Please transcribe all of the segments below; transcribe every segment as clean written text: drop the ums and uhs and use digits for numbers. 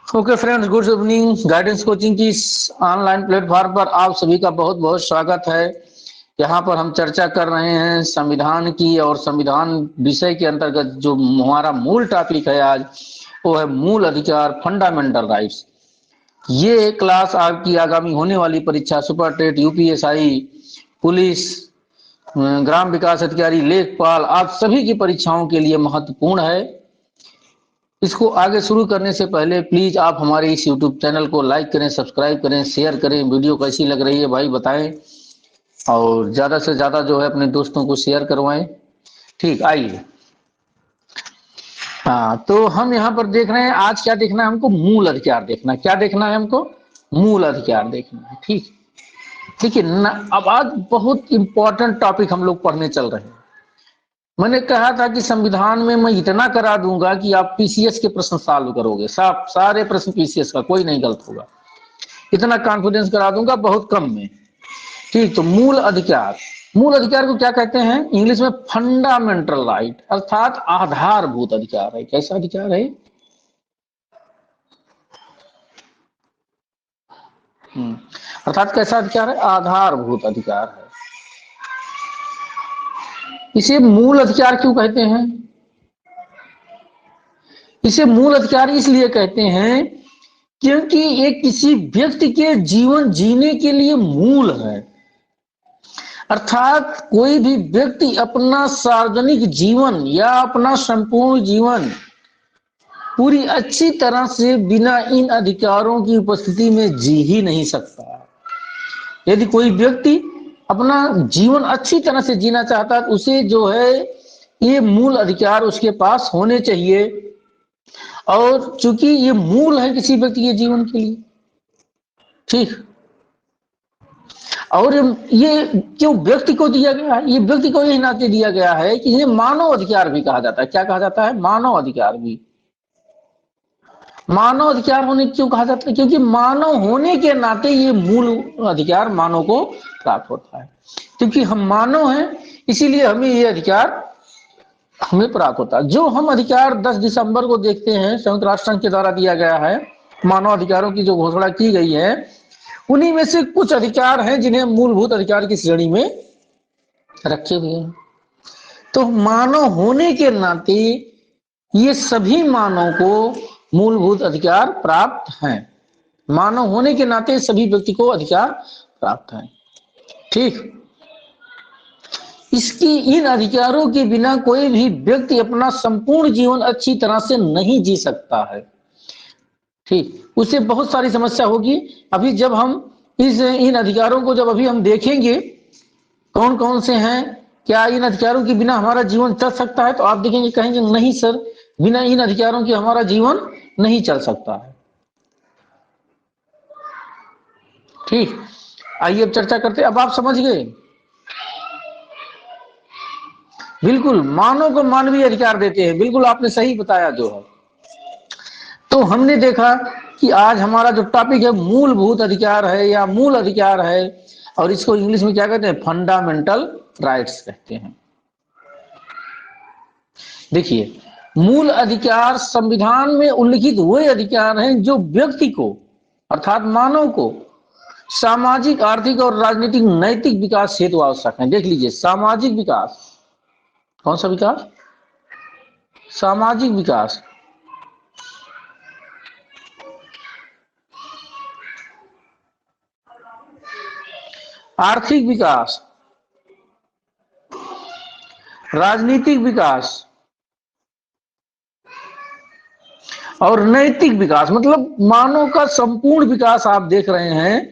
Okay friends, good evening. Guidance coaching की इस online platform पर आप सभी का बहुत बहुत स्वागत है। यहाँ पर हम चर्चा कर रहे हैं संविधान की, और संविधान विषय के अंतर्गत जो हमारा मूल टॉपिक है आज, वो है मूल अधिकार, फंडामेंटल राइट्स। ये क्लास आपकी आगामी होने वाली परीक्षा सुपर टेट, यूपीएसआई, पुलिस, ग्राम विकास अधिकारी, लेखपाल, आप सभी की परीक्षाओं के लिए महत्वपूर्ण है। इसको आगे शुरू करने से पहले प्लीज आप हमारे इस यूट्यूब चैनल को लाइक करें, सब्सक्राइब करें, शेयर करें। वीडियो कैसी लग रही है भाई बताएं, और ज्यादा से ज्यादा जो है अपने दोस्तों को शेयर करवाएं। ठीक, आइए। हाँ, तो हम यहाँ पर देख रहे हैं आज क्या देखना है हमको, मूल अधिकार देखना है। क्या देखना है हमको? मूल अधिकार देखना है। ठीक, ठीक है ना। अब आज बहुत इंपॉर्टेंट टॉपिक हम लोग पढ़ने चल रहे हैं। मैंने कहा था कि संविधान में मैं इतना करा दूंगा कि आप पीसीएस के प्रश्न सॉल्व करोगे, सारे प्रश्न पीसीएस का, कोई नहीं गलत होगा। इतना कॉन्फिडेंस करा दूंगा बहुत कम में। ठीक, तो मूल अधिकार, मूल अधिकार को क्या कहते हैं इंग्लिश में? फंडामेंटल राइट, अर्थात आधारभूत अधिकार है। कैसा अधिकार है? अर्थात कैसा अधिकार है? आधारभूत अधिकार है। इसे मूल अधिकार क्यों कहते हैं? इसे मूल अधिकार इसलिए कहते हैं क्योंकि ये किसी व्यक्ति के जीवन जीने के लिए मूल है। अर्थात कोई भी व्यक्ति अपना सार्वजनिक जीवन या अपना संपूर्ण जीवन पूरी अच्छी तरह से बिना इन अधिकारों की उपस्थिति में जी ही नहीं सकता। यदि कोई व्यक्ति अपना जीवन अच्छी तरह से जीना चाहता है तो उसे जो है ये मूल अधिकार उसके पास होने चाहिए, और चूंकि ये मूल है किसी व्यक्ति के जीवन के लिए। ठीक, और ये क्यों व्यक्ति को दिया गया है? ये व्यक्ति को यही नाते दिया गया है कि इन्हें मानव अधिकार भी कहा जाता है। क्या कहा जाता है? मानव अधिकार भी। मानव अधिकार होने क्यों कहा जाता है? क्योंकि मानव होने के नाते ये मूल अधिकार मानव को प्राप्त होता है। क्योंकि हम मानव हैं, इसीलिए हमें ये अधिकार हमें प्राप्त होता है। जो हम अधिकार 10 दिसंबर को देखते हैं, संयुक्त राष्ट्र संघ के द्वारा दिया गया है, मानव अधिकारों की जो घोषणा की गई है, उन्हीं में से कुछ अधिकार हैं जिन्हें मूलभूत अधिकार की श्रेणी में रखे हुए हैं। तो मानव होने के नाते ये सभी मानव को मूलभूत अधिकार प्राप्त हैं। मानव होने के नाते सभी व्यक्ति को अधिकार प्राप्त है। ठीक, इसकी इन अधिकारों के बिना कोई भी व्यक्ति अपना संपूर्ण जीवन अच्छी तरह से नहीं जी सकता है। ठीक, उससे बहुत सारी समस्या होगी। अभी जब हम इन अधिकारों को जब अभी हम देखेंगे कौन कौन से हैं, क्या इन अधिकारों के बिना हमारा जीवन चल सकता है, तो आप देखेंगे कहेंगे नहीं सर, बिना इन अधिकारों के हमारा जीवन नहीं चल सकता है। ठीक, आइए अब चर्चा करते हैं। अब आप समझ गए? बिल्कुल, मानव को मानवीय अधिकार देते हैं। बिल्कुल आपने सही बताया जो है। तो हमने देखा कि आज हमारा जो टॉपिक है मूलभूत अधिकार है या मूल अधिकार है, और इसको इंग्लिश में क्या कहते हैं? फंडामेंटल राइट्स कहते हैं। देखिए, मूल अधिकार संविधान में उल्लिखित वे अधिकार हैं जो व्यक्ति को अर्थात मानव को सामाजिक, आर्थिक और राजनीतिक नैतिक विकास हेतु आवश्यक है। देख लीजिए, सामाजिक विकास, कौन सा विकास? सामाजिक विकास, आर्थिक विकास, राजनीतिक विकास और नैतिक विकास, मतलब मानव का संपूर्ण विकास आप देख रहे हैं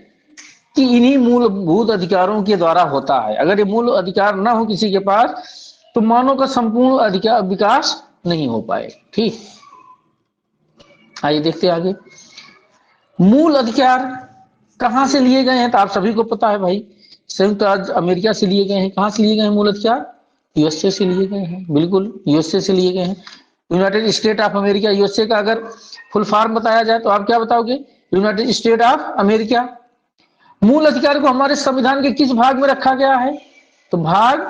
कि इन्हीं मूलभूत अधिकारों के द्वारा होता है। अगर ये मूल अधिकार ना हो किसी के पास तो मानव का संपूर्ण अधिकार विकास नहीं हो पाए। ठीक, आइए देखते हैं आगे। मूल अधिकार कहां से लिए गए हैं? तो आप सभी को पता है भाई, संयुक्त राज्य अमेरिका से लिए गए हैं। कहां से लिए गए हैं मूल अधिकार? यूएसए से लिए गए हैं। बिल्कुल, यूएसए से लिए गए हैं। United state of America, USA का अगर फुल फॉर्म बताया जाए तो आप क्या बताओगे? United state of America. मूल अधिकार को हमारे संविधान के किस भाग में रखा गया है? तो भाग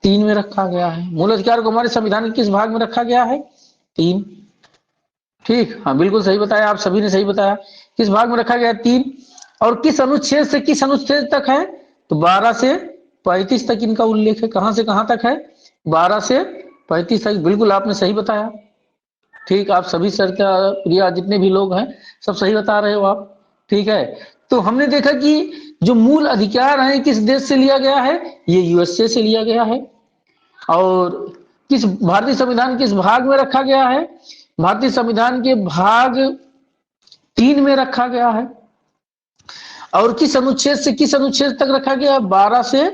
3 में रखा गया है। मूल अधिकार को हमारे संविधान के किस भाग में रखा गया है? 3। ठीक, हाँ बिल्कुल सही बताया, आप सभी ने सही बताया। किस भाग में रखा गया है? 3। और किस अनुच्छेद से किस अनुच्छेद तक है? तो 12 से 35 तक इनका उल्लेख है। कहां से कहां तक है? 12 से 35 तक, बिल्कुल आपने सही बताया। ठीक, आप सभी चर्चा प्रिया जितने भी लोग हैं सब सही बता रहे हो आप। ठीक है, तो हमने देखा कि जो मूल अधिकार है किस देश से लिया गया है? ये यूएसए से लिया गया है। और किस भारतीय संविधान किस भाग में रखा गया है? भारतीय संविधान के भाग 3 में रखा गया है। और किस अनुच्छेद से किस अनुच्छेद तक रखा गया? 12 से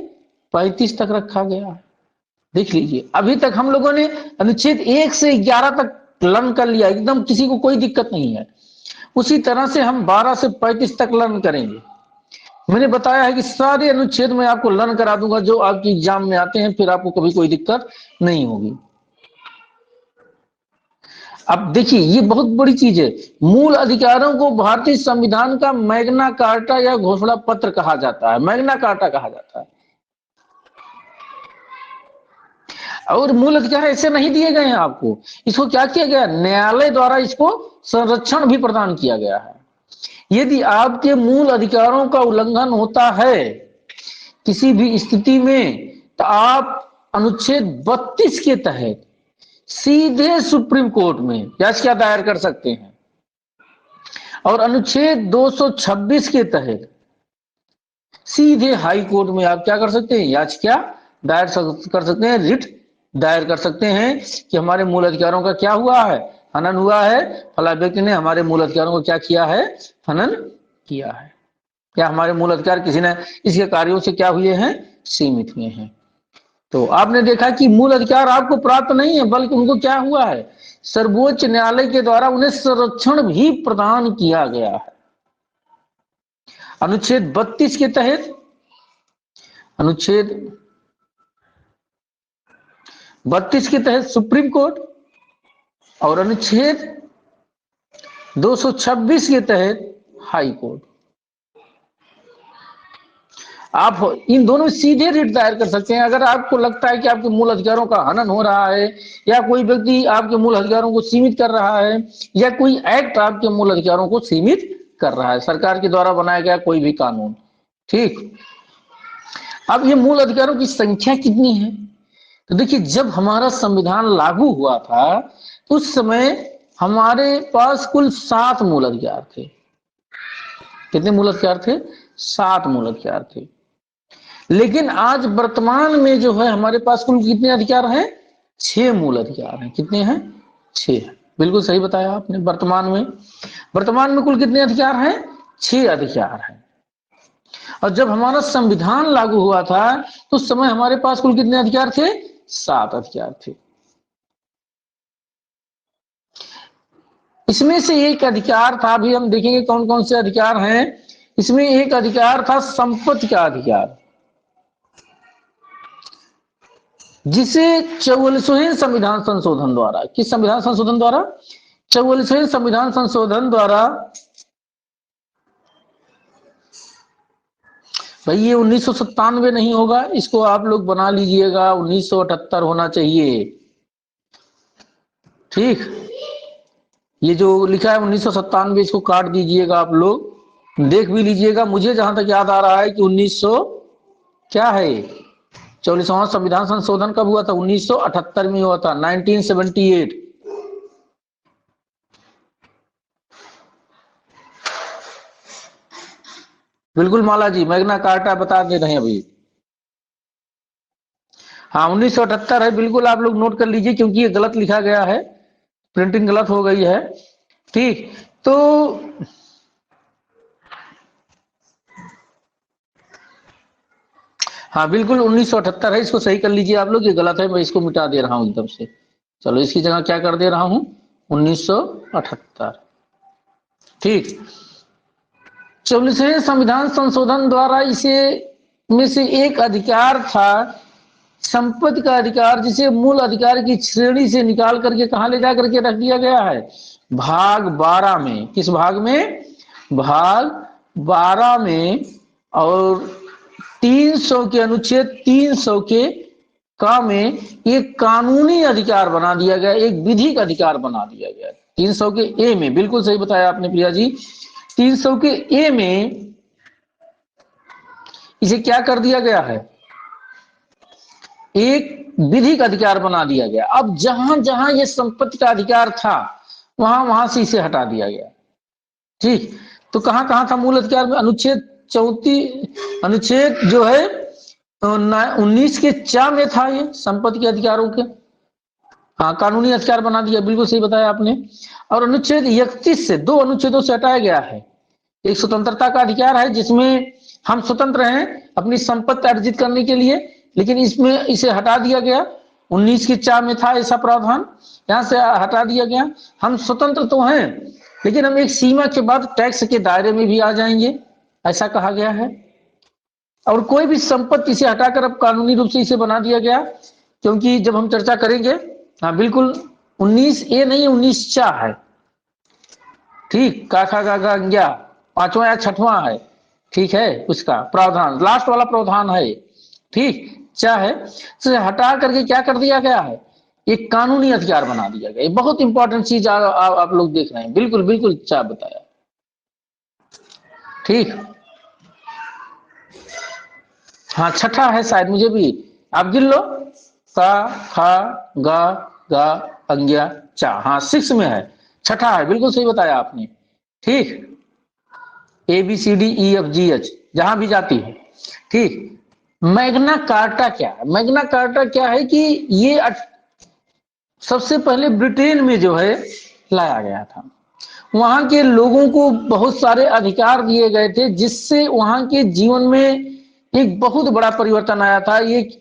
35 तक रखा गया है। देख लीजिए, अभी तक हम लोगों ने अनुच्छेद 1 से 11 तक लर्न कर लिया, एकदम किसी को कोई दिक्कत नहीं है। उसी तरह से हम 12 से 35 तक लर्न करेंगे। मैंने बताया है कि सारे अनुच्छेद में आपको लर्न करा दूंगा जो आपकी एग्जाम में आते हैं, फिर आपको कभी कोई दिक्कत नहीं होगी। अब देखिए, ये बहुत बड़ी चीज है। मूल अधिकारों को भारतीय संविधान का मैग्ना कार्टा या घोषणा पत्र कहा जाता है, मैग्ना कार्टा कहा जाता है। और मूल अधिकार ऐसे नहीं दिए गए हैं आपको, इसको क्या किया गया? न्यायालय द्वारा इसको संरक्षण भी प्रदान किया गया है। यदि आपके मूल अधिकारों का उल्लंघन होता है किसी भी स्थिति में, तो आप अनुच्छेद 32 के तहत सीधे सुप्रीम कोर्ट में याचिका दायर कर सकते हैं। और अनुच्छेद 226 के तहत सीधे हाई कोर्ट में आप क्या कर सकते हैं? याचिका दायर कर सकते हैं, रिट दायर कर सकते हैं कि हमारे मूल अधिकारों का क्या हुआ है? हनन हुआ है। फला व्यक्ति ने हमारे मूल अधिकारों को क्या किया है? हनन किया है। क्या हमारे मूल अधिकार किसी ने इसके कार्यों से क्या हुए हैं? सीमित हुए हैं। तो आपने देखा कि मूल अधिकार आपको प्राप्त नहीं है, बल्कि उनको क्या हुआ है? सर्वोच्च न्यायालय के द्वारा उन्हें संरक्षण भी प्रदान किया गया है। अनुच्छेद 32 के तहत, अनुच्छेद 32 के तहत सुप्रीम कोर्ट, और अनुच्छेद 226 के तहत हाई कोर्ट। आप इन दोनों सीधे रिट दायर कर सकते हैं। अगर आपको लगता है कि आपके मूल अधिकारों का हनन हो रहा है, या कोई व्यक्ति आपके मूल अधिकारों को सीमित कर रहा है, या कोई एक्ट आपके मूल अधिकारों को सीमित कर रहा है, सरकार के द्वारा बनाया गया कोई भी कानून। ठीक, अब ये मूल अधिकारों की संख्या कितनी है? तो देखिए, जब हमारा संविधान लागू हुआ था तो उस समय हमारे पास कुल 7 मूल अधिकार थे। कितने मूल अधिकार थे? 7 मूल अधिकार थे। लेकिन आज वर्तमान में जो है हमारे पास कुल कितने अधिकार हैं? 6 मूल अधिकार हैं। कितने हैं? 6। बिल्कुल सही बताया आपने। वर्तमान में कुल कितने अधिकार हैं? 6 अधिकार हैं। और जब हमारा संविधान लागू हुआ था तो उस समय हमारे पास कुल कितने अधिकार थे? 7 अधिकार थे। इसमें से एक अधिकार था, अभी हम देखेंगे कौन कौन से अधिकार हैं। इसमें एक अधिकार था संपत्ति का अधिकार, जिसे 44वें संविधान संशोधन द्वारा, किस संविधान संशोधन द्वारा? 44वें संविधान संशोधन द्वारा। भाई ये 1997 नहीं होगा, इसको आप लोग बना लीजिएगा, 1978 होना चाहिए। ठीक, ये जो लिखा है 1997, इसको काट दीजिएगा आप लोग, देख भी लीजिएगा। मुझे जहां तक याद आ रहा है कि 1900 क्या है, 44वां संविधान संशोधन कब हुआ था? 1978 में हुआ था, 1978। बिल्कुल माला जी, मैग्ना कार्टा बता दे रहे हैं अभी। हाँ 1978 है, बिल्कुल आप लोग नोट कर लीजिए, क्योंकि ये गलत लिखा गया है, प्रिंटिंग गलत हो गई है। ठीक, तो हाँ बिल्कुल 1978 है, इसको सही कर लीजिए आप लोग, ये गलत है, मैं इसको मिटा दे रहा हूं एकदम से। चलो इसकी जगह क्या कर दे रहा हूं? 1978। ठीक, 44वें संविधान संशोधन द्वारा इसे में से एक अधिकार था संपत्ति का अधिकार, जिसे मूल अधिकार की श्रेणी से निकाल करके कहां ले जाकर के रख दिया गया है? भाग 12 में। किस भाग में? भाग 12 में। और 300 के अनुच्छेद 300 के का में एक कानूनी अधिकार बना दिया गया, एक विधिक अधिकार बना दिया गया। 300 के ए में, बिल्कुल सही बताया आपने प्रिया जी, 300 के ए में इसे क्या कर दिया गया है, एक विधिक अधिकार बना दिया गया। अब जहां जहां ये संपत्ति का अधिकार था वहां वहां से इसे हटा दिया गया। ठीक, तो कहां कहां था मूल अधिकार में, अनुच्छेद 34, अनुच्छेद जो है 19 के चा में था ये संपत्ति के अधिकारों के, हाँ कानूनी अधिकार बना दिया, बिल्कुल सही बताया आपने। और अनुच्छेद 31 से, 2 अनुच्छेदों से हटाया गया है। एक स्वतंत्रता का अधिकार है जिसमें हम स्वतंत्र हैं अपनी संपत्ति अर्जित करने के लिए, लेकिन इसमें इसे हटा दिया गया। 19 की चा में था ऐसा प्रावधान, यहां से हटा दिया गया। हम स्वतंत्र तो हैं लेकिन हम एक सीमा के बाद टैक्स के दायरे में भी आ जाएंगे, ऐसा कहा गया है। और कोई भी संपत्ति से हटाकर अब कानूनी रूप से इसे बना दिया गया, क्योंकि जब हम चर्चा करेंगे, हाँ बिल्कुल 19 ए नहीं 19 चा है। ठीक, का खा गा गया 5वां या 6वां है, ठीक है, उसका प्रावधान लास्ट वाला प्रावधान है। ठीक, चा है, तो हटा करके क्या कर दिया गया है, एक कानूनी अधिकार बना दिया गया। बहुत इंपॉर्टेंट चीज आप लोग देख रहे हैं, बिल्कुल बिल्कुल चा बताया। ठीक, हाँ 6ठा है शायद, मुझे भी आप गिन लो, का खा गा गा अंग्या चा, हाँ 6 में है, 6ठा है, बिल्कुल सही बताया आपने। ठीक, ABCDEFGH जहां भी जाती है। ठीक, मैग्ना कार्टा क्या है, मैग्ना कार्टा क्या है कि ये सबसे पहले ब्रिटेन में जो है लाया गया था। वहां के लोगों को बहुत सारे अधिकार दिए गए थे जिससे वहां के जीवन में एक बहुत बड़ा परिवर्तन आया था। ये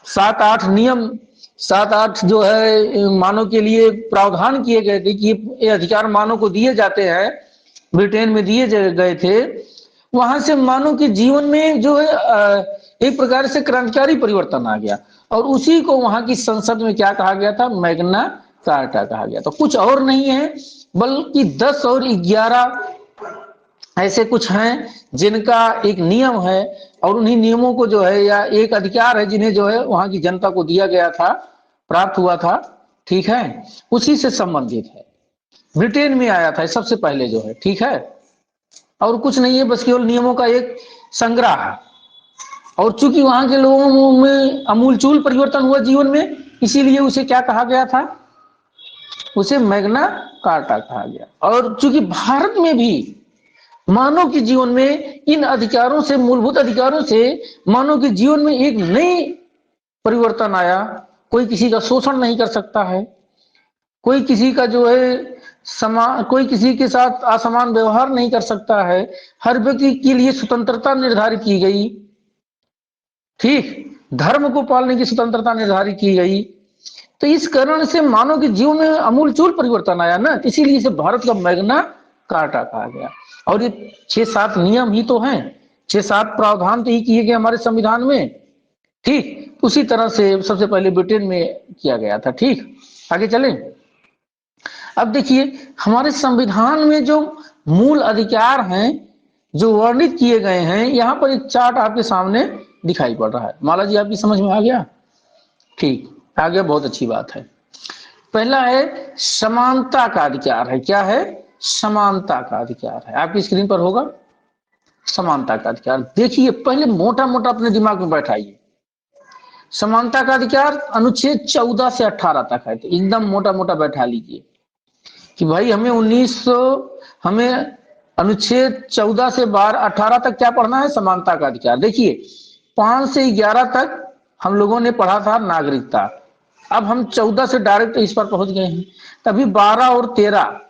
7-8 नियम, 7-8 जो है मानव के लिए प्रावधान किए गए थे कि ये अधिकार मानव को दिए जाते हैं, ब्रिटेन में दिए गए थे। वहां से मानव के जीवन में जो है एक प्रकार से क्रांतिकारी परिवर्तन आ गया, और उसी को वहां की संसद में क्या कहा गया था, मैग्ना कार्टा कहा गया। तो कुछ और नहीं है बल्कि 10 और 11 ऐसे कुछ हैं जिनका एक नियम है, और उन्हीं नियमों को जो है, या एक अधिकार है जिन्हें जो है वहां की जनता को दिया गया था, प्राप्त हुआ था। ठीक है, उसी से संबंधित है, ब्रिटेन में आया था सबसे पहले जो है। ठीक है, और कुछ नहीं है, बस केवल नियमों का एक संग्रह है। और चूंकि वहां के लोगों में अमूलचूल परिवर्तन हुआ जीवन में, इसीलिए उसे क्या कहा गया था, उसे मैग्ना कार्टा कहा गया। और चूंकि भारत में भी मानव के जीवन में इन अधिकारों से, मूलभूत अधिकारों से मानव के जीवन में एक नई परिवर्तन आया। कोई किसी का शोषण नहीं कर सकता है, कोई किसी का जो है कोई किसी के साथ असमान व्यवहार नहीं कर सकता है, हर व्यक्ति के लिए स्वतंत्रता निर्धारित की गई। ठीक, धर्म को पालने की स्वतंत्रता निर्धारित की गई। तो इस कारण से मानव के जीवन में अमूलचूल परिवर्तन आया ना, इसीलिए इसे भारत का मैग्ना कार्टा कहा गया। और ये 6-7 नियम ही तो हैं, 6-7 प्रावधान तो ही किए गए हमारे संविधान में। ठीक, उसी तरह से सबसे पहले ब्रिटेन में किया गया था। ठीक, आगे चलें। अब देखिए हमारे संविधान में जो मूल अधिकार हैं जो वर्णित किए गए हैं, यहाँ पर एक चार्ट आपके सामने दिखाई पड़ रहा है। माला जी आपकी समझ में आ गया? ठीक, आ गया, बहुत अच्छी बात है। पहला है समानता का अधिकार है। क्या है? समानता का अधिकार है, आपकी स्क्रीन पर होगा समानता का अधिकार। देखिए पहले मोटा मोटा अपने दिमाग में बैठाइए, समानता का अधिकार अनुच्छेद 14 से 18 तक है। तो एकदम मोटा मोटा बैठा लीजिए कि भाई हमें हमें अनुच्छेद 14 से 18 तक क्या पढ़ना है, समानता का अधिकार। देखिए 5 से 11 तक हम लोगों ने पढ़ा था नागरिकता, अब हम 14 से डायरेक्ट इस पर पहुंच गए हैं। तभी 12 और 13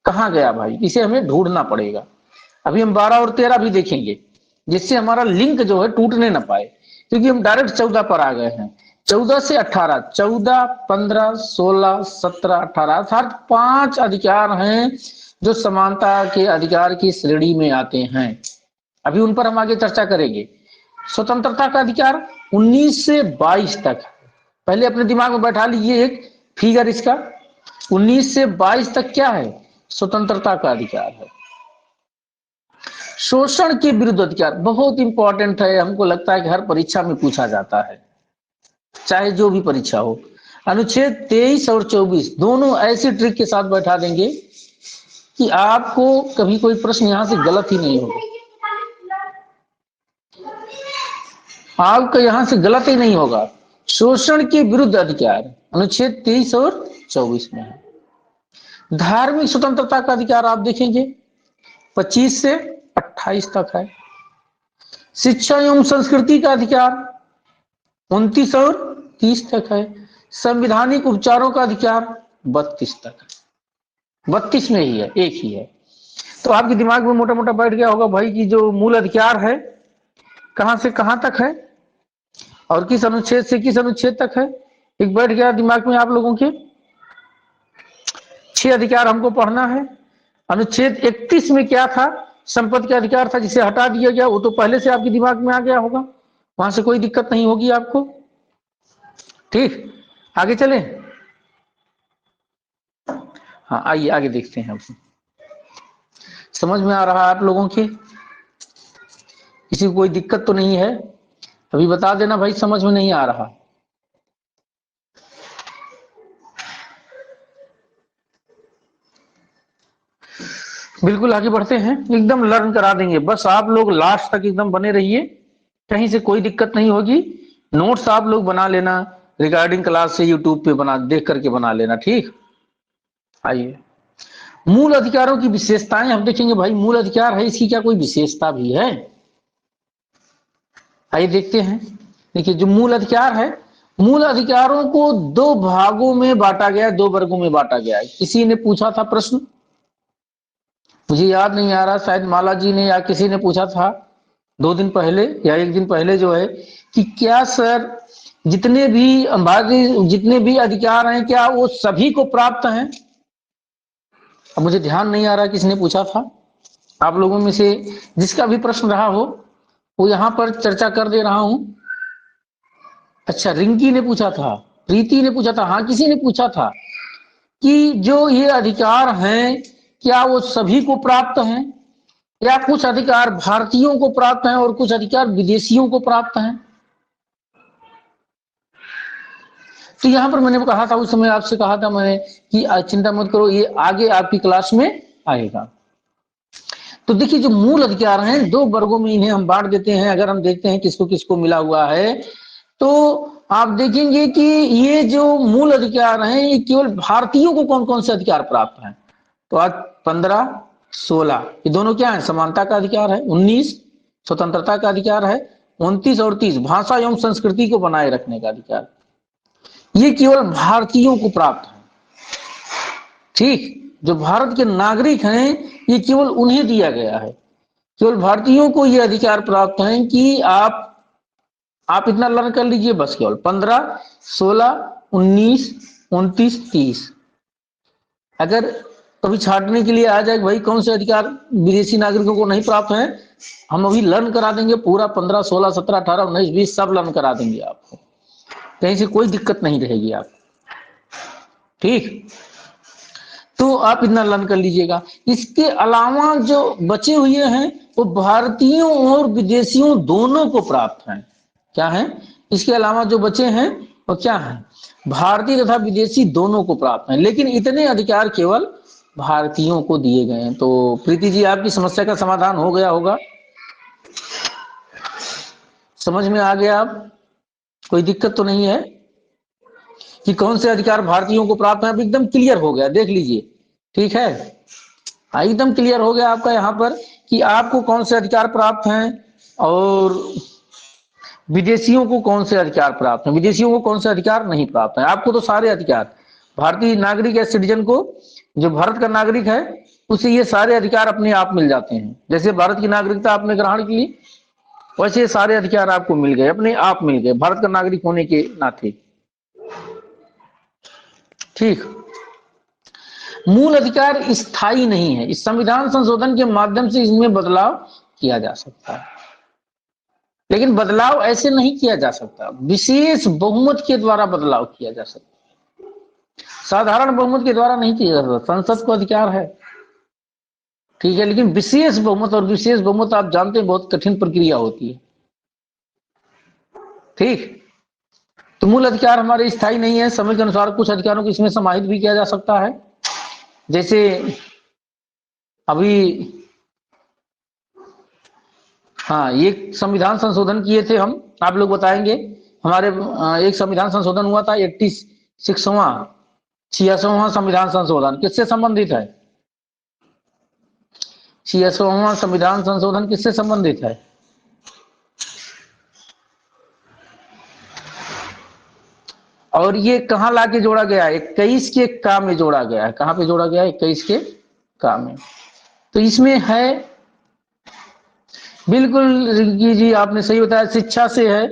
कहाँ गया भाई, इसे हमें ढूंढना पड़ेगा। अभी हम 12 और 13 भी देखेंगे जिससे हमारा लिंक जो है टूटने ना पाए, क्योंकि हम डायरेक्ट 14 पर आ गए हैं। 14 से 18, 14, 15, 16, 17, 18 अर्थात 5 अधिकार हैं जो समानता के अधिकार की श्रेणी में आते हैं। अभी उन पर हम आगे चर्चा करेंगे। स्वतंत्रता का अधिकार 19 से 22 तक, पहले अपने दिमाग में बैठा लीजिए एक फिगर इसका। 19 से 22 तक क्या है, स्वतंत्रता का अधिकार है। शोषण के विरुद्ध अधिकार बहुत इंपॉर्टेंट है, हमको लगता है कि हर परीक्षा में पूछा जाता है, चाहे जो भी परीक्षा हो। अनुच्छेद 23 और 24 दोनों ऐसे ट्रिक के साथ बैठा देंगे कि आपको कभी कोई प्रश्न यहां से गलत ही नहीं होगा, आपका यहां से गलत ही नहीं होगा। शोषण के विरुद्ध अधिकार अनुच्छेद 23 और 24 में है। धार्मिक स्वतंत्रता का अधिकार आप देखेंगे 25 से 28 तक है। शिक्षा एवं संस्कृति का अधिकार 29 और 30 तक है। संवैधानिक उपचारों का अधिकार 32 तक है। 32 में ही है, एक ही है। तो आपके दिमाग में मोटा मोटा बैठ गया होगा भाई कि जो मूल अधिकार है कहां से कहां तक है और किस अनुच्छेद से किस अनुच्छेद तक है। एक बैठ गया दिमाग में आप लोगों के। 6 अधिकार हमको पढ़ना है। अनुच्छेद 31 में क्या था, संपत्ति का अधिकार था जिसे हटा दिया गया, वो तो पहले से आपके दिमाग में आ गया होगा, वहां से कोई दिक्कत नहीं होगी आपको। ठीक, आगे चले। हाँ आइए आगे देखते हैं। समझ में आ रहा है आप लोगों के, किसी को कोई दिक्कत तो नहीं है? अभी बता देना भाई समझ में नहीं आ रहा। बिल्कुल आगे बढ़ते हैं, एकदम लर्न करा देंगे। बस आप लोग लास्ट तक एकदम बने रहिए, कहीं से कोई दिक्कत नहीं होगी। नोट्स आप लोग बना लेना, रिगार्डिंग क्लास से यूट्यूब पे बना देख करके बना लेना। ठीक, आइए मूल अधिकारों की विशेषताएं हम देखेंगे। भाई मूल अधिकार है, इसकी क्या कोई विशेषता भी है? आइए देखते हैं। देखिए जो मूल अधिकार है, मूल अधिकारों को 2 भागों में बांटा गया है, 2 वर्गों में बांटा गया है। किसी ने पूछा था प्रश्न, मुझे याद नहीं आ रहा, शायद माला जी ने या किसी ने पूछा था 2 दिन पहले या 1 दिन पहले जो है कि क्या सर जितने भी अधिकार हैं क्या वो सभी को प्राप्त हैं? अब मुझे ध्यान नहीं आ रहा किसने पूछा था। आप लोगों में से जिसका भी प्रश्न रहा हो वो यहां पर चर्चा कर दे रहा हूं। अच्छा, रिंकी ने पूछा था, प्रीति ने पूछा था, हाँ किसी ने पूछा था कि जो ये अधिकार हैं क्या वो सभी को प्राप्त हैं या कुछ अधिकार भारतीयों को प्राप्त हैं और कुछ अधिकार विदेशियों को प्राप्त हैं? तो यहां पर मैंने कहा था, उस समय आपसे कहा था मैंने कि चिंता मत करो, ये आगे आपकी क्लास में आएगा। तो देखिए जो मूल अधिकार हैं 2 वर्गों में इन्हें हम बांट देते हैं। अगर हम देखते हैं किसको किसको मिला हुआ है तो आप देखेंगे कि ये जो मूल अधिकार हैं ये केवल भारतीयों को कौन कौन से अधिकार प्राप्त हैं। तो आज 15, 16 ये दोनों क्या है, समानता का अधिकार है। 19 स्वतंत्रता का अधिकार है। 29 और 30 भाषा एवं संस्कृति को बनाए रखने का अधिकार, ये केवल भारतीयों को प्राप्त है। ठीक, जो भारत के नागरिक हैं ये केवल उन्हें दिया गया है, केवल भारतीयों को ये अधिकार प्राप्त है कि आप इतना लर्न कर लीजिए बस, केवल 15, 16, 19, 29, 30। अगर कभी छांटने के लिए आ जाए भाई कौन से अधिकार विदेशी नागरिकों को नहीं प्राप्त है, हम अभी लर्न करा देंगे पूरा 15, 16, 17, 18, 19, 20 सब लर्न करा देंगे आपको, कहीं से कोई दिक्कत नहीं रहेगी आप। ठीक, तो आप इतना लर्न कर लीजिएगा। इसके अलावा जो बचे हुए हैं वो भारतीयों और विदेशियों दोनों को प्राप्त हैं। क्या है, इसके अलावा जो बचे हैं वो क्या है, भारतीय तथा विदेशी दोनों को प्राप्त हैं, लेकिन इतने अधिकार केवल भारतीयों को दिए गए हैं। तो प्रीति जी आपकी समस्या का समाधान हो गया होगा, समझ में आ गया? आप कोई दिक्कत तो नहीं है कि कौन से अधिकार भारतीयों को प्राप्त है? अब एकदम क्लियर हो गया, देख लीजिए। ठीक है, एकदम क्लियर हो गया आपका यहाँ पर कि आपको कौन से अधिकार प्राप्त हैं और विदेशियों को कौन से अधिकार प्राप्त हैं, विदेशियों को कौन से अधिकार नहीं प्राप्त हैं। आपको तो सारे अधिकार, भारतीय नागरिक या सिटीजन को, जो भारत का नागरिक है उसे ये सारे अधिकार अपने आप मिल जाते हैं। जैसे भारत की नागरिकता आपने ग्रहण की वैसे सारे अधिकार आपको मिल गए, अपने आप मिल गए भारत का नागरिक होने के नाते। ठीक, मूल अधिकार स्थायी नहीं है, इस संविधान संशोधन के माध्यम से इसमें बदलाव किया जा सकता है, लेकिन बदलाव ऐसे नहीं किया जा सकता, विशेष बहुमत के द्वारा बदलाव किया जा सकता है, साधारण बहुमत के द्वारा नहीं किया जा सकता। संसद को अधिकार है, ठीक है, लेकिन विशेष बहुमत, और विशेष बहुमत आप जानते हैं बहुत कठिन प्रक्रिया होती है। ठीक, तो मूल अधिकार हमारे स्थायी नहीं है, समय के अनुसार कुछ अधिकारों को इसमें समाहित भी किया जा सकता है। जैसे अभी हाँ, ये संविधान संशोधन किए थे हम, आप लोग बताएंगे। हमारे एक संविधान संशोधन हुआ था 86वां संविधान संशोधन किससे संबंधित है? 86वां संविधान संशोधन किससे संबंधित है? और ये कहाँ लाके जोड़ा गया है? 21 के काम में जोड़ा गया है। कहाँ पे जोड़ा गया है? 21 के काम में। तो इसमें है, बिल्कुल रिंकी जी आपने सही बताया, शिक्षा से है।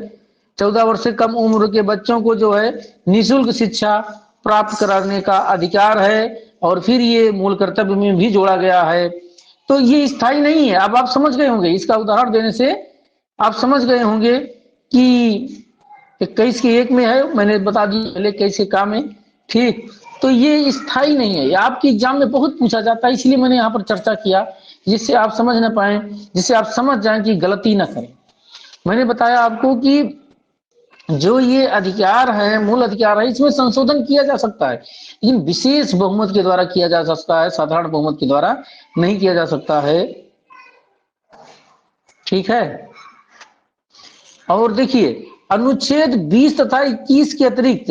14 वर्ष से कम उम्र के बच्चों को जो है निःशुल्क शिक्षा प्राप्त कराने का अधिकार है। और फिर ये मूल कर्तव्य में भी जोड़ा गया है। तो ये स्थायी नहीं है। अब आप समझ गए होंगे, इसका उदाहरण देने से आप समझ गए होंगे कि 21 के एक में है, मैंने बता दिया पहले 21 के काम में, ठीक। तो ये स्थायी नहीं है, ये आपके एग्जाम में बहुत पूछा जाता है, इसलिए मैंने यहाँ पर चर्चा किया, जिससे आप समझ ना पाए, जिससे आप समझ जाएं कि गलती ना करें। मैंने बताया आपको कि जो ये अधिकार है, मूल अधिकार है, इसमें संशोधन किया जा सकता है, लेकिन विशेष बहुमत के द्वारा किया जा सकता है, साधारण बहुमत के द्वारा नहीं किया जा सकता है। ठीक है। और देखिए, अनुच्छेद 20 तथा 21 के अतिरिक्त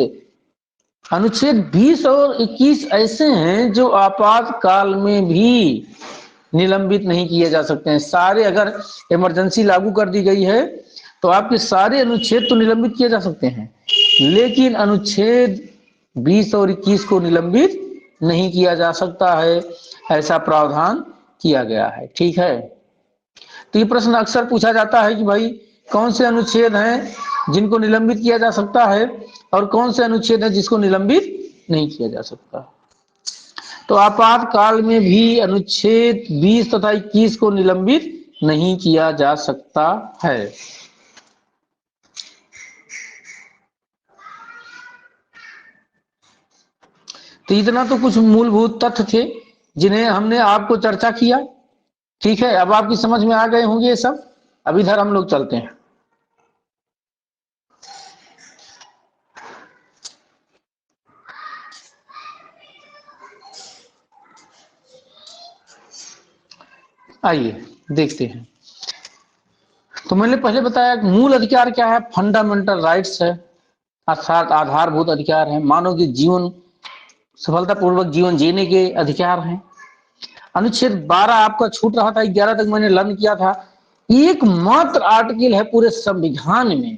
अनुच्छेद 20 और 21 ऐसे हैं जो आपातकाल में भी निलंबित नहीं किए जा सकते हैं। सारे, अगर इमरजेंसी लागू कर दी गई है तो आपके सारे अनुच्छेद तो निलंबित किए जा सकते हैं, लेकिन अनुच्छेद 20 और 21 को निलंबित नहीं किया जा सकता है, ऐसा प्रावधान किया गया है। ठीक है। तो ये प्रश्न अक्सर पूछा जाता है कि भाई कौन से अनुच्छेद हैं जिनको निलंबित किया जा सकता है और कौन से अनुच्छेद है जिसको निलंबित नहीं किया जा सकता। तो आपातकाल में भी अनुच्छेद 20 तथा 21 को निलंबित नहीं किया जा सकता है। तो इतना तो कुछ मूलभूत तथ्य थे जिन्हें हमने आपको चर्चा किया। ठीक है, अब आपकी समझ में आ गए होंगे ये सब। अब इधर हम लोग चलते हैं। आइए देखते हैं। तो मैंने पहले बताया मूल अधिकार क्या है? फंडामेंटल राइट्स है, अर्थात आधारभूत अधिकार है। मानव के जीवन, सफलतापूर्वक जीवन जीने के अधिकार हैं। अनुच्छेद 12 आपका छूट रहा था, 11 तक मैंने लर्न किया था। एकमात्र आर्टिकल है पूरे संविधान में,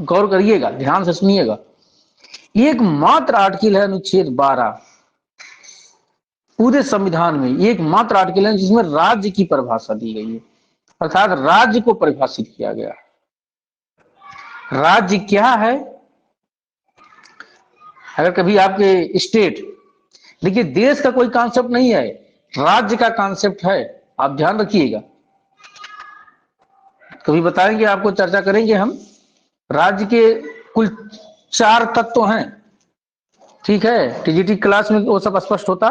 गौर करिएगा, ध्यान से सुनिएगा, एकमात्र आर्टिकल है अनुच्छेद 12 पूरे संविधान में, एकमात्र आर्टिकल है जिसमें राज्य की परिभाषा दी गई है, अर्थात राज्य को परिभाषित किया गया। राज्य क्या है? अगर कभी आपके स्टेट, देखिए देश का कोई कॉन्सेप्ट नहीं है, राज्य का कॉन्सेप्ट है, आप ध्यान रखिएगा। कभी बताएंगे आपको, चर्चा करेंगे हम। राज्य के कुल 4 तत्व हैं। ठीक है, टीजीटी क्लास में वो सब स्पष्ट होता,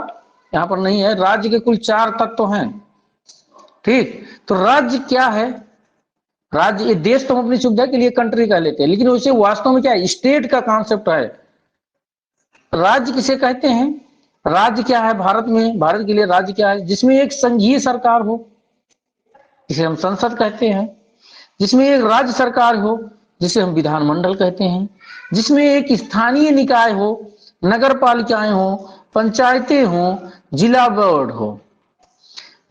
यहां पर नहीं है। राज्य के कुल 4 तत्व हैं। ठीक, तो राज्य क्या है? राज्य, ये देश तो हम अपनी सुविधा के लिए कंट्री कह लेते हैं, लेकिन उसे वास्तव में क्या है? स्टेट का कॉन्सेप्ट है। राज्य किसे कहते हैं? राज्य क्या है भारत में? भारत के लिए राज्य क्या है? जिसमें एक संघीय सरकार हो, जिसे हम संसद कहते हैं, जिसमें एक राज्य सरकार हो, जिसे हम विधानमंडल कहते हैं, जिसमें एक स्थानीय निकाय हो, नगर पालिकाएं हो, पंचायतें हो, जिला बोर्ड हो,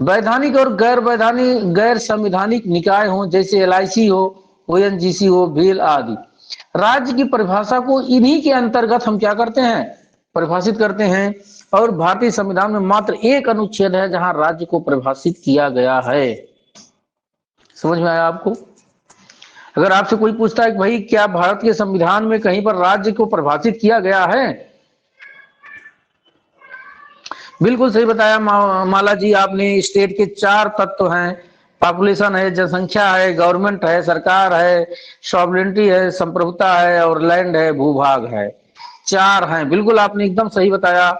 वैधानिक और गैर संवैधानिक निकाय हो, जैसे एलआईसी हो, ओएनजीसी हो, भेल आदि। राज्य की परिभाषा को इन्हीं के अंतर्गत हम क्या करते हैं? परिभाषित करते हैं। और भारतीय संविधान में मात्र एक अनुच्छेद है जहां राज्य को परिभाषित किया गया है। समझ में आया आपको? अगर आपसे कोई पूछता है कि भाई क्या भारत के संविधान में कहीं पर राज्य को परिभाषित किया गया है? बिल्कुल सही बताया माला जी आपने। स्टेट के 4 तत्व हैं, पॉपुलेशन है, जनसंख्या है, गवर्नमेंट है, सरकार है, सॉवरेनिटी है, संप्रभुता है, और लैंड है, भूभाग है। 4 हैं, बिल्कुल आपने एकदम सही बताया।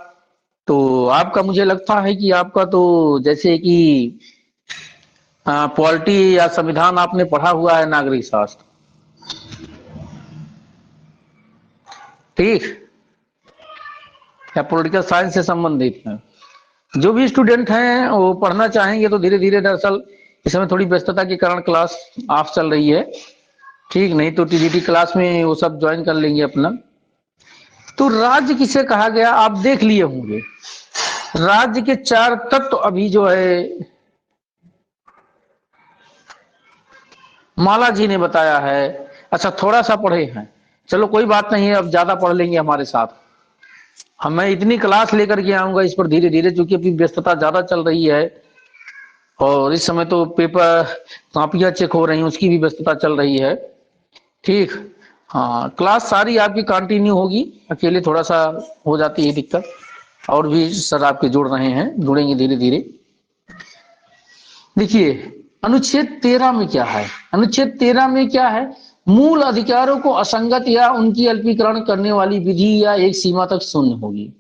तो आपका, मुझे लगता है कि आपका तो जैसे कि पॉलिटी या संविधान आपने पढ़ा हुआ है, नागरिक शास्त्र। ठीक, या पॉलिटिकल साइंस से संबंधित हैं। जो भी स्टूडेंट हैं वो पढ़ना चाहेंगे तो धीरे धीरे, दरअसल इस समय थोड़ी व्यस्तता के कारण क्लास ऑफ चल रही है, ठीक, नहीं तो टीजीटी क्लास में वो सब ज्वाइन कर लेंगे अपना। तो राज्य किसे कहा गया आप देख लिए होंगे। राज्य के 4 तत्व अभी जो है माला जी ने बताया है। अच्छा, थोड़ा सा पढ़े हैं, चलो कोई बात नहीं है, अब ज्यादा पढ़ लेंगे हमारे साथ। मैं इतनी क्लास लेकर के आऊंगा इस पर धीरे धीरे, क्योंकि अभी व्यस्तता ज्यादा चल रही है और इस समय तो पेपर कॉपियां चेक हो रही हैं, उसकी भी व्यस्तता चल रही है, ठीक। हाँ, क्लास सारी आपकी कंटिन्यू होगी, अकेले थोड़ा सा हो जाती है दिक्कत, और भी सर आपके जुड़ रहे हैं, जुड़ेंगे धीरे धीरे। देखिए अनुच्छेद 13 में क्या है, अनुच्छेद 13 में क्या है, मूल अधिकारों को असंगत या उनकी अल्पीकरण करने वाली विधि या एक सीमा तक शून्य होगी।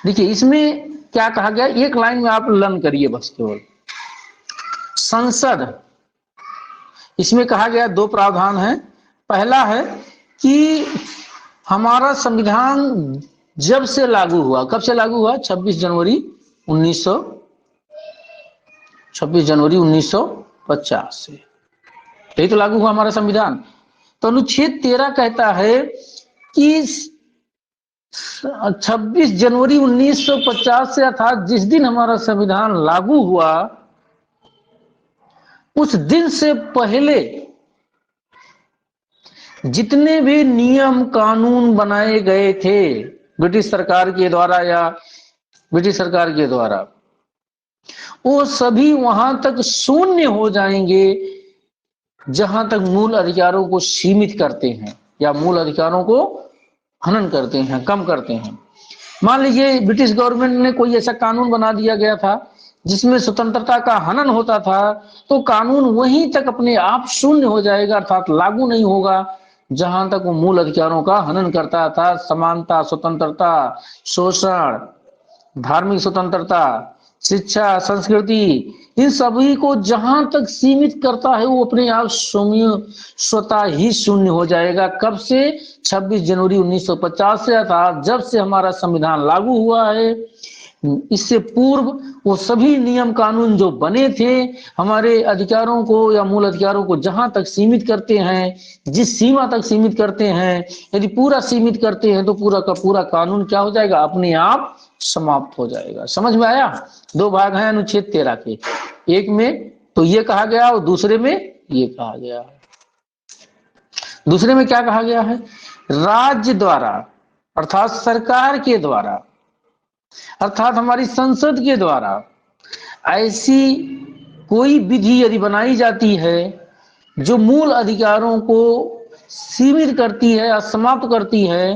देखिए इसमें क्या कहा गया, एक लाइन में आप लर्न करिए बस केवल। संसद, इसमें कहा गया 2 प्रावधान है। पहला है कि हमारा संविधान जब से लागू हुआ, कब से लागू हुआ, 26 जनवरी 1950 से, यही तो लागू हुआ हमारा संविधान। तो अनुच्छेद 13 कहता है कि 26 जनवरी 1950 से, अर्थात जिस दिन हमारा संविधान लागू हुआ उस दिन से पहले जितने भी नियम कानून बनाए गए थे ब्रिटिश सरकार के द्वारा या ब्रिटिश सरकार के द्वारा, वो सभी वहां तक शून्य हो जाएंगे जहां तक मूल अधिकारों को सीमित करते हैं या मूल अधिकारों को हनन करते हैं, कम करते हैं। मान लीजिए ब्रिटिश गवर्नमेंट ने कोई ऐसा कानून बना दिया गया था जिसमें स्वतंत्रता का हनन होता था, तो कानून वहीं तक अपने आप शून्य हो जाएगा, अर्थात लागू नहीं होगा जहां तक वो मूल अधिकारों का हनन करता था। समानता, स्वतंत्रता, शोषण, धार्मिक स्वतंत्रता, शिक्षा, संस्कृति, इन सभी को जहां तक सीमित करता है वो अपने आप स्वतः ही शून्य हो जाएगा। कब से, 26 जनवरी 1950 से, अर्थात जब से हमारा संविधान लागू हुआ है। इससे पूर्व वो सभी नियम कानून जो बने थे हमारे अधिकारों को या मूल अधिकारों को जहां तक सीमित करते हैं, जिस सीमा तक सीमित करते हैं, यदि पूरा सीमित करते हैं तो पूरा का पूरा कानून क्या हो जाएगा, अपने आप समाप्त हो जाएगा। समझ में आया? 2 भाग हैं अनुच्छेद 13 के, एक में तो ये कहा गया और दूसरे में ये कहा गया। दूसरे में क्या कहा गया है, राज्य द्वारा अर्थात सरकार के द्वारा, अर्थात हमारी संसद के द्वारा ऐसी कोई विधि यदि बनाई जाती है जो मूल अधिकारों को सीमित करती है या समाप्त करती है,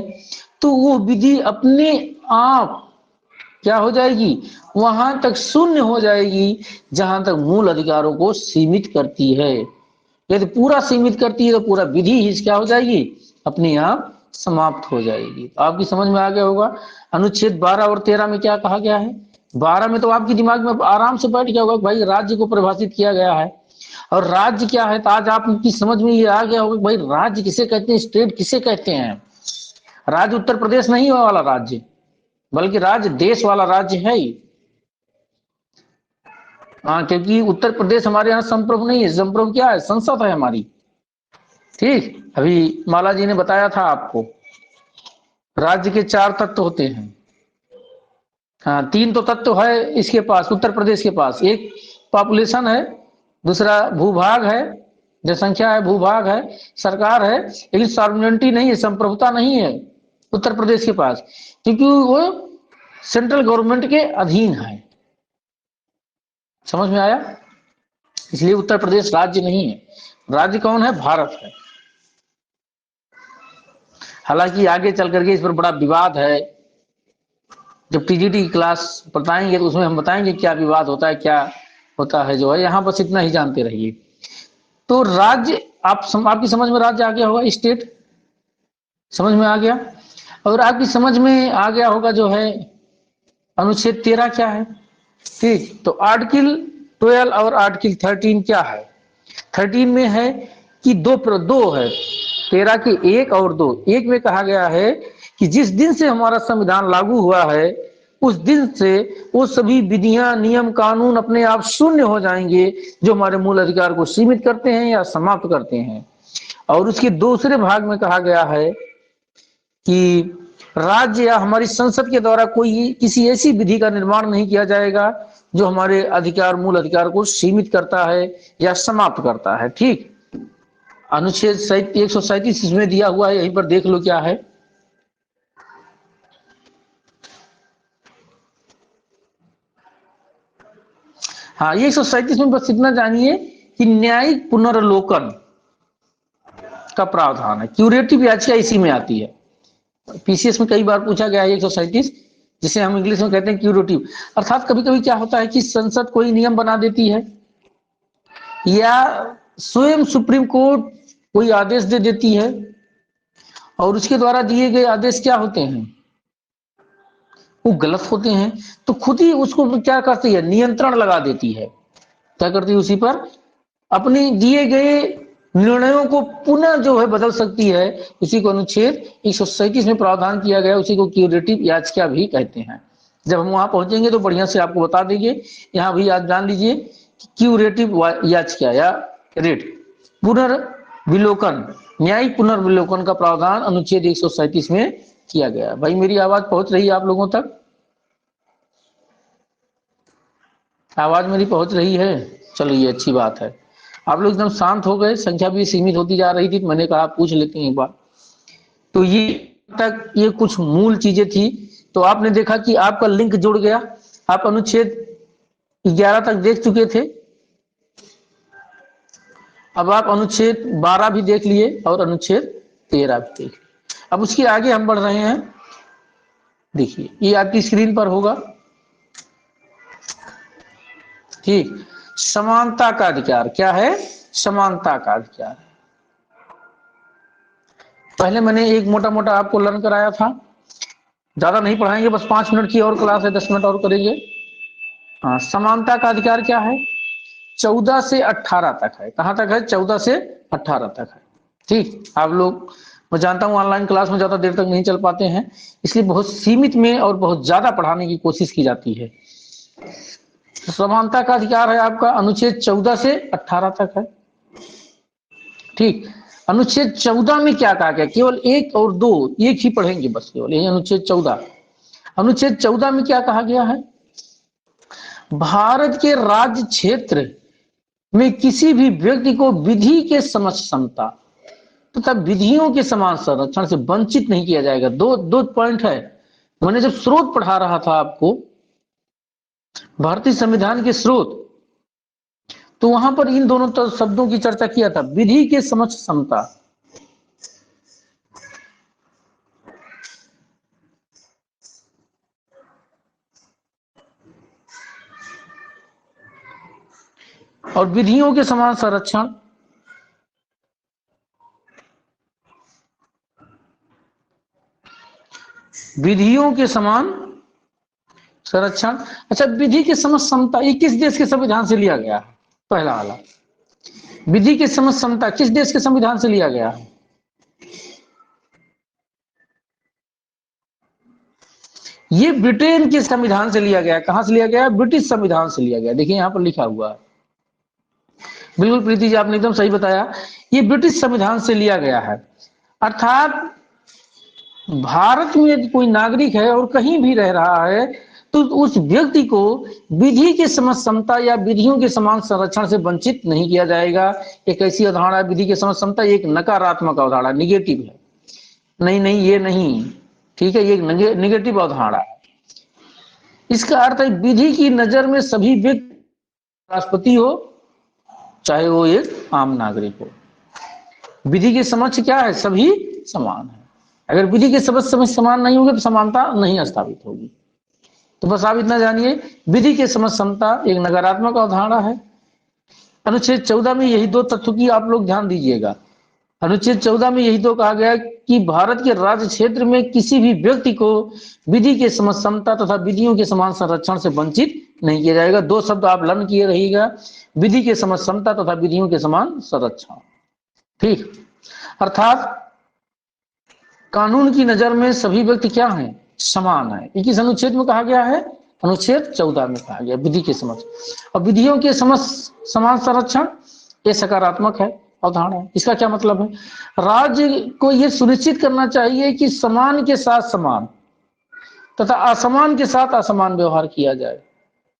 तो वो विधि अपने आप क्या हो जाएगी, वहां तक शून्य हो जाएगी जहां तक मूल अधिकारों को सीमित करती है। यदि पूरा सीमित करती है तो पूरा विधि ही क्या हो जाएगी, अपने आप समाप्त हो जाएगी। तो आपकी समझ में आ गया होगा अनुच्छेद 12 और 13 में क्या कहा गया है। 12 में तो आपके दिमाग में आराम से बैठ गया होगा भाई राज्य को परिभाषित किया गया है, और राज्य क्या है, तो आज आपकी समझ में ये आ गया होगा भाई राज्य किसे कहते हैं, स्टेट किसे कहते हैं। राज्य उत्तर प्रदेश नहीं वाला राज्य, बल्कि राज्य देश वाला राज्य है ही। हाँ, क्योंकि उत्तर प्रदेश हमारे यहाँ संप्रभु नहीं है, संप्रभु क्या है, संसद है हमारी। ठीक, अभी माला जी ने बताया था आपको राज्य के 4 तत्व होते हैं। हाँ, 3 तो तत्व है इसके पास, उत्तर प्रदेश के पास, एक पॉपुलेशन है, दूसरा भूभाग है, जनसंख्या है, भूभाग है, सरकार है, लेकिन सॉवरेनिटी नहीं है, संप्रभुता नहीं है उत्तर प्रदेश के पास, क्योंकि वो सेंट्रल गवर्नमेंट के अधीन है। समझ में आया? इसलिए उत्तर प्रदेश राज्य नहीं है। राज्य कौन है, भारत है। हालांकि आगे चल करके इस पर बड़ा विवाद है, जब टीजीटी की क्लास बताएंगे तो उसमें हम बताएंगे क्या विवाद होता है, क्या होता है जो है। यहाँ बस इतना ही जानते रहिए। तो राज्य आपकी समझ में राज्य आ गया होगा, स्टेट समझ में आ गया, और आपकी समझ में आ गया होगा जो है अनुच्छेद 13 क्या है। ठीक, तो आर्टिकल 12 और आर्टिकल 13 क्या है। 13 में है कि दो है, 13 के 1 और 2, 1 में कहा गया है कि जिस दिन से हमारा संविधान लागू हुआ है उस दिन से वो सभी विधियां, नियम, कानून अपने आप शून्य हो जाएंगे जो हमारे मूल अधिकार को सीमित करते हैं या समाप्त करते हैं। और उसके दूसरे भाग में कहा गया है कि राज्य या हमारी संसद के द्वारा कोई किसी ऐसी विधि का निर्माण नहीं किया जाएगा जो हमारे अधिकार, मूल अधिकार को सीमित करता है या समाप्त करता है। ठीक, अनुच्छेद 137 इसमें दिया हुआ है, यहीं पर देख लो क्या है। हाँ, ये 137 में बस इतना जानिए कि न्यायिक पुनर्लोकन का प्रावधान है। क्यूरेटिव याचिका इसी में आती है। पीसीएस में कई बार पूछा गया है 137, जिसे हम इंग्लिश में कहते हैं क्यूरेटिव। अर्थात कभी कभी क्या होता है कि संसद कोई नियम बना देती है या स्वयं सुप्रीम कोर्ट कोई आदेश दे देती है और उसके द्वारा दिए गए आदेश क्या होते हैं, वो गलत होते हैं, तो खुद ही उसको क्या करती है, नियंत्रण लगा देती है। क्या करती है, उसी पर अपने दिए गए निर्णयों को पुनः जो है बदल सकती है। उसी को अनुच्छेद 137 में प्रावधान किया गया, उसी को क्यूरेटिव याचिका भी कहते हैं। जब हम वहां पहुंचेंगे तो बढ़िया से आपको बता देंगे। यहाँ भी याद जान लीजिए क्यूरेटिव याचिका या रेट पुनर्विलोकन, न्यायिक पुनर्विलोकन का प्रावधान अनुच्छेद 137 में किया गया। भाई मेरी आवाज पहुंच रही है आप लोगों तक? आवाज मेरी पहुंच रही है? चलो ये अच्छी बात है। आप लोग एकदम शांत हो गए, संख्या भी सीमित होती जा रही थी, तो मैंने कहा पूछ लेते हैं एक बार। तो ये कुछ मूल चीजें थी। तो आपने देखा कि आपका लिंक जुड़ गया, आप अनुच्छेद 11 तक देख चुके थे, अब आप अनुच्छेद 12 भी देख लिए और अनुच्छेद 13 भी देख लिए। अब उसके आगे हम बढ़ रहे हैं। देखिए ये आपकी स्क्रीन पर होगा। ठीक, समानता का अधिकार क्या है? समानता का अधिकार। पहले मैंने एक मोटा मोटा आपको लर्न कराया था, ज्यादा नहीं पढ़ाएंगे, बस 5 मिनट की और क्लास है, 10 मिनट और करेंगे। हाँ, समानता का अधिकार क्या है? 14 से 18 तक है। कहां तक है? 14 से 18 तक है। ठीक, आप लोग, मैं जानता हूं ऑनलाइन क्लास में ज्यादा देर तक नहीं चल पाते हैं, इसलिए बहुत सीमित में और बहुत ज्यादा पढ़ाने की कोशिश की जाती है। समानता का अधिकार है आपका अनुच्छेद 14 से 18 तक है। ठीक, अनुच्छेद 14 में क्या कहा गया? केवल 1 और 2 एक ही पढ़ेंगे बस, केवल यही अनुच्छेद 14। अनुच्छेद 14 में क्या कहा गया है? भारत के राज्य क्षेत्र में किसी भी व्यक्ति को विधि के समक्ष समता तथा विधियों के समान संरक्षण से वंचित नहीं किया जाएगा। दो पॉइंट है। मैंने जब स्रोत पढ़ा रहा था आपको, भारतीय संविधान के स्रोत, तो वहां पर इन दोनों शब्दों की चर्चा किया था, विधि के समक्ष समता। और विधियों के समान संरक्षण। विधियों के समान संरक्षण। अच्छा, विधि के समक्ष समता ये किस देश के संविधान से लिया गया है? पहला वाला, विधि के समक्ष समता किस देश के संविधान से लिया गया है? ये ब्रिटेन के संविधान से लिया गया। कहां से लिया गया? ब्रिटिश संविधान से लिया गया। देखिए यहां पर लिखा हुआ है। बिल्कुल प्रीति जी, आपने एकदम सही बताया, ये ब्रिटिश संविधान से लिया गया है। अर्थात भारत में यदि कोई नागरिक है और कहीं भी रह रहा है तो उस व्यक्ति को विधि के समक्ष समता या विधियों के समान संरक्षण से वंचित नहीं किया जाएगा। एक ऐसी अवधारणा, विधि के समक्ष समता, एक नकारात्मक अवधारणा, निगेटिव है। नहीं ये नहीं, ठीक है, ये निगेटिव अवधारणा है। इसका अर्थ है विधि की नजर में सभी व्यक्ति, राष्ट्रपति हो चाहे वो एक आम नागरिक हो, विधि के समक्ष क्या है? सभी समान है। अगर विधि के समक्ष समान नहीं होंगे तो समानता नहीं स्थापित होगी। तो बस आप इतना जानिए, विधि के समक्ष समता एक नकारात्मक अवधारणा है। अनुच्छेद 14 में यही दो तत्व की आप लोग ध्यान दीजिएगा। अनुच्छेद 14 में यही तो कहा गया कि भारत के राज्य क्षेत्र में किसी भी व्यक्ति को विधि के समक्ष समता तथा विधियों के समान संरक्षण से वंचित नहीं किया जाएगा। दो शब्द आप लर्न किए रहिएगा, विधि के समक्ष समता तथा विधियों के समान संरक्षण। ठीक, अर्थात कानून की नजर में सभी व्यक्ति क्या हैं, समान है। ये किस अनुच्छेद में कहा गया है, अनुच्छेद 14 में कहा गया, विधि के समक्ष। और विधियों के समक्ष समान संरक्षण, ये सकारात्मक है अवधारणा है। इसका क्या मतलब है, राज्य को यह सुनिश्चित करना चाहिए कि समान के साथ समान तथा असमान के साथ असमान व्यवहार किया जाए।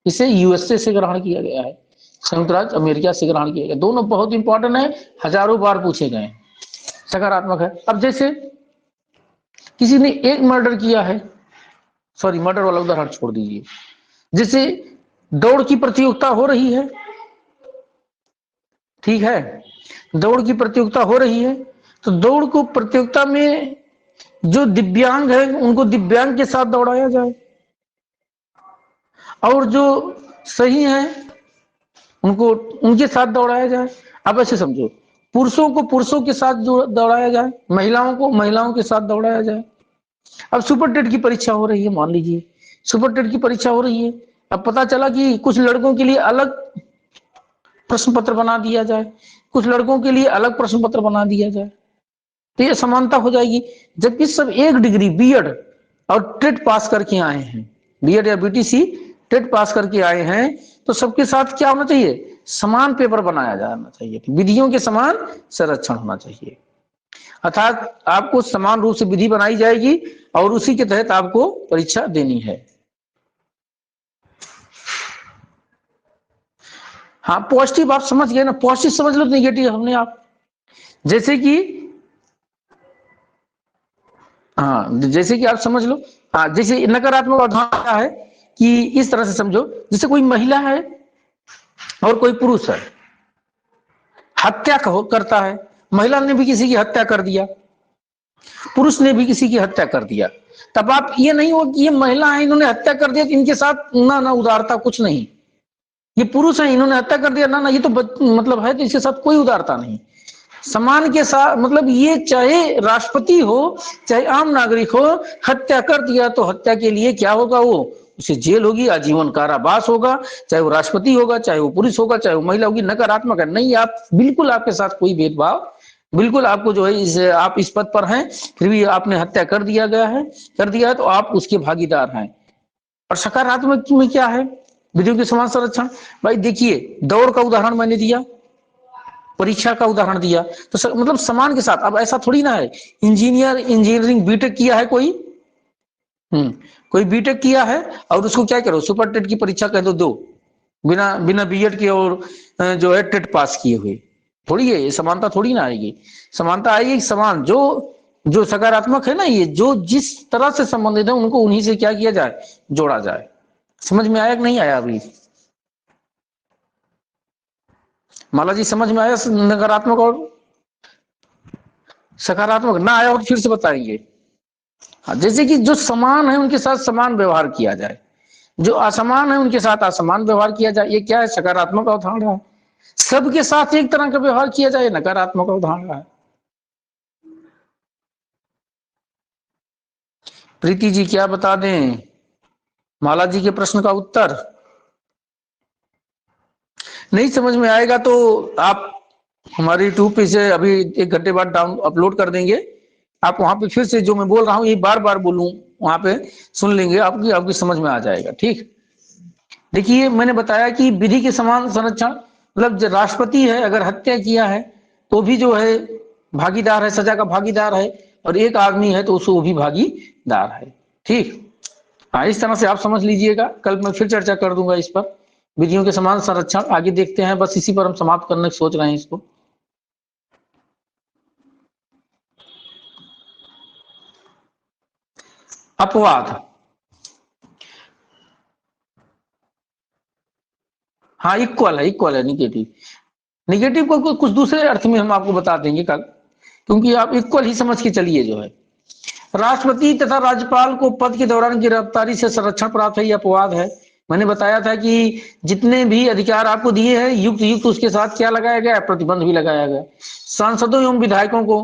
इसे यूएसए से ग्रहण किया गया है, संयुक्त राज्य अमेरिका से ग्रहण किया गया। दोनों बहुत इंपॉर्टेंट है, हजारों बार पूछे गए, सकारात्मक है। अब जैसे किसी ने एक मर्डर किया है, सॉरी मर्डर वाला उदाहरण छोड़ दीजिए, जैसे दौड़ की प्रतियोगिता हो रही है, ठीक है, दौड़ की प्रतियोगिता हो रही है, तो दौड़ को प्रतियोगिता में जो दिव्यांग है उनको दिव्यांग के साथ दौड़ाया जाए, और जो सही है उनको उनके साथ दौड़ाया जाए। अब ऐसे समझो, पुरुषों को पुरुषों के साथ दौड़ाया जाए, महिलाओं को महिलाओं के साथ दौड़ाया जाए। अब सुपर टेट की परीक्षा हो रही है, मान लीजिए सुपर टेट की परीक्षा हो रही है, अब पता चला कि कुछ लड़कों के लिए अलग प्रश्न पत्र बना दिया जाए, कुछ लड़कों के लिए अलग प्रश्न पत्र बना दिया जाए, तो ये समानता हो जाएगी। जबकि सब एक डिग्री बीएड और टेट पास करके आए हैं, बीएड या बीटीसी टेट पास करके आए हैं, तो सबके साथ क्या होना चाहिए, समान पेपर बनाया जाना चाहिए, विधियों के समान संरक्षण होना चाहिए। अर्थात आपको समान रूप से विधि बनाई जाएगी और उसी के तहत आपको परीक्षा देनी है। हाँ, पॉजिटिव आप समझ गए ना, पॉजिटिव समझ लो, नेगेटिव हमने आप जैसे कि हाँ, जैसे कि आप समझ लो, हाँ, जैसे नकारात्मक अवधारणा है कि इस तरह से समझो, जैसे कोई महिला है और कोई पुरुष है, हत्या करता है, महिला ने भी किसी की हत्या कर दिया, पुरुष ने भी किसी की हत्या कर दिया, तब आप ये नहीं हो कि ये महिला है इन्होंने हत्या कर दिया तो इनके साथ ना उदारता कुछ नहीं, ये पुरुष है इन्होंने हत्या कर दिया ना ये तो मतलब है, तो इसके साथ कोई उदारता नहीं। समान के साथ मतलब ये चाहे राष्ट्रपति हो चाहे आम नागरिक हो, हत्या कर दिया तो हत्या के लिए क्या होगा, वो उसे जेल होगी, आजीवन कारावास होगा, चाहे वो राष्ट्रपति होगा, चाहे वो पुरुष होगा, चाहे वो महिला होगी। नकारात्मक है नहीं, आप बिल्कुल आपके साथ कोई भेदभाव, बिल्कुल आपको जो है आप इस पद पर हैं फिर भी आपने हत्या कर दिया तो आप उसके भागीदार हैं। और सकारात्मक में क्या है, विधियों के समान संरक्षण। भाई देखिए, दौड़ का उदाहरण मैंने दिया, परीक्षा का उदाहरण दिया, तो मतलब समान के साथ। अब ऐसा थोड़ी ना है इंजीनियरिंग बीटेक किया है कोई बीटेक किया है और उसको क्या करो, सुपर टेट की परीक्षा कह दो बिना बीएड के और जो है टेट पास किए हुए, थोड़ी है ये समानता, थोड़ी ना आएगी। समानता आएगी समान, जो सकारात्मक है ना, ये जो जिस तरह से संबंधित है उनको उन्हीं से क्या किया जाए, जोड़ा जाए। समझ में आया कि नहीं आया अभी, माला जी समझ में आया नकारात्मक और सकारात्मक? ना आया और फिर से बताएंगे। जैसे कि जो समान है उनके साथ समान व्यवहार किया जाए, जो असमान है उनके साथ असमान व्यवहार किया जाए, ये क्या है, सकारात्मक अवधारणा है। सबके साथ एक तरह का व्यवहार किया जाए, नकारात्मक अवधारणा है। प्रीति जी क्या बता दें माला जी के प्रश्न का उत्तर? नहीं समझ में आएगा तो आप हमारे यूट्यूब पे से अभी 1 घंटे बाद अपलोड कर देंगे, आप वहां पे फिर से जो मैं बोल रहा हूँ ये बार बार बोलूं, वहां पे सुन लेंगे, आपकी समझ में आ जाएगा। ठीक, देखिए मैंने बताया कि विधि के समान संरक्षण मतलब जो राष्ट्रपति है अगर हत्या किया है तो भी जो है भागीदार है, सजा का भागीदार है, और एक आदमी है तो उसको भी भागीदार है। ठीक, हाँ, इस तरह से आप समझ लीजिएगा। कल मैं फिर चर्चा कर दूंगा इस पर, विधियों के समान संरक्षण। आगे देखते हैं, बस इसी पर हम समाप्त करने की सोच रहे हैं इसको। अपवाद, हाँ इक्वल है निगेटिव को कुछ दूसरे अर्थ में हम आपको बता देंगे कल, क्योंकि आप इक्वल ही समझ के चलिए। जो है राष्ट्रपति तथा राज्यपाल को पद के दौरान गिरफ्तारी से संरक्षण प्राप्त है, यह अपवाद है। मैंने बताया था कि जितने भी अधिकार आपको दिए हैं युक्त उसके साथ क्या लगाया गया, प्रतिबंध भी लगाया गया। सांसदों एवं विधायकों को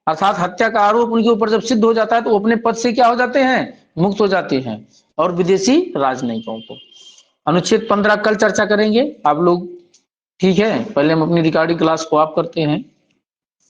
अर्थात हत्या का आरोप उनके ऊपर जब सिद्ध हो जाता है तो वो अपने पद से क्या हो जाते हैं, मुक्त हो जाते हैं। और विदेशी राजनयिकों को अनुच्छेद 15 कल चर्चा करेंगे आप लोग, ठीक है। पहले हम अपनी रिकॉर्डिंग क्लास को ऑफ करते हैं।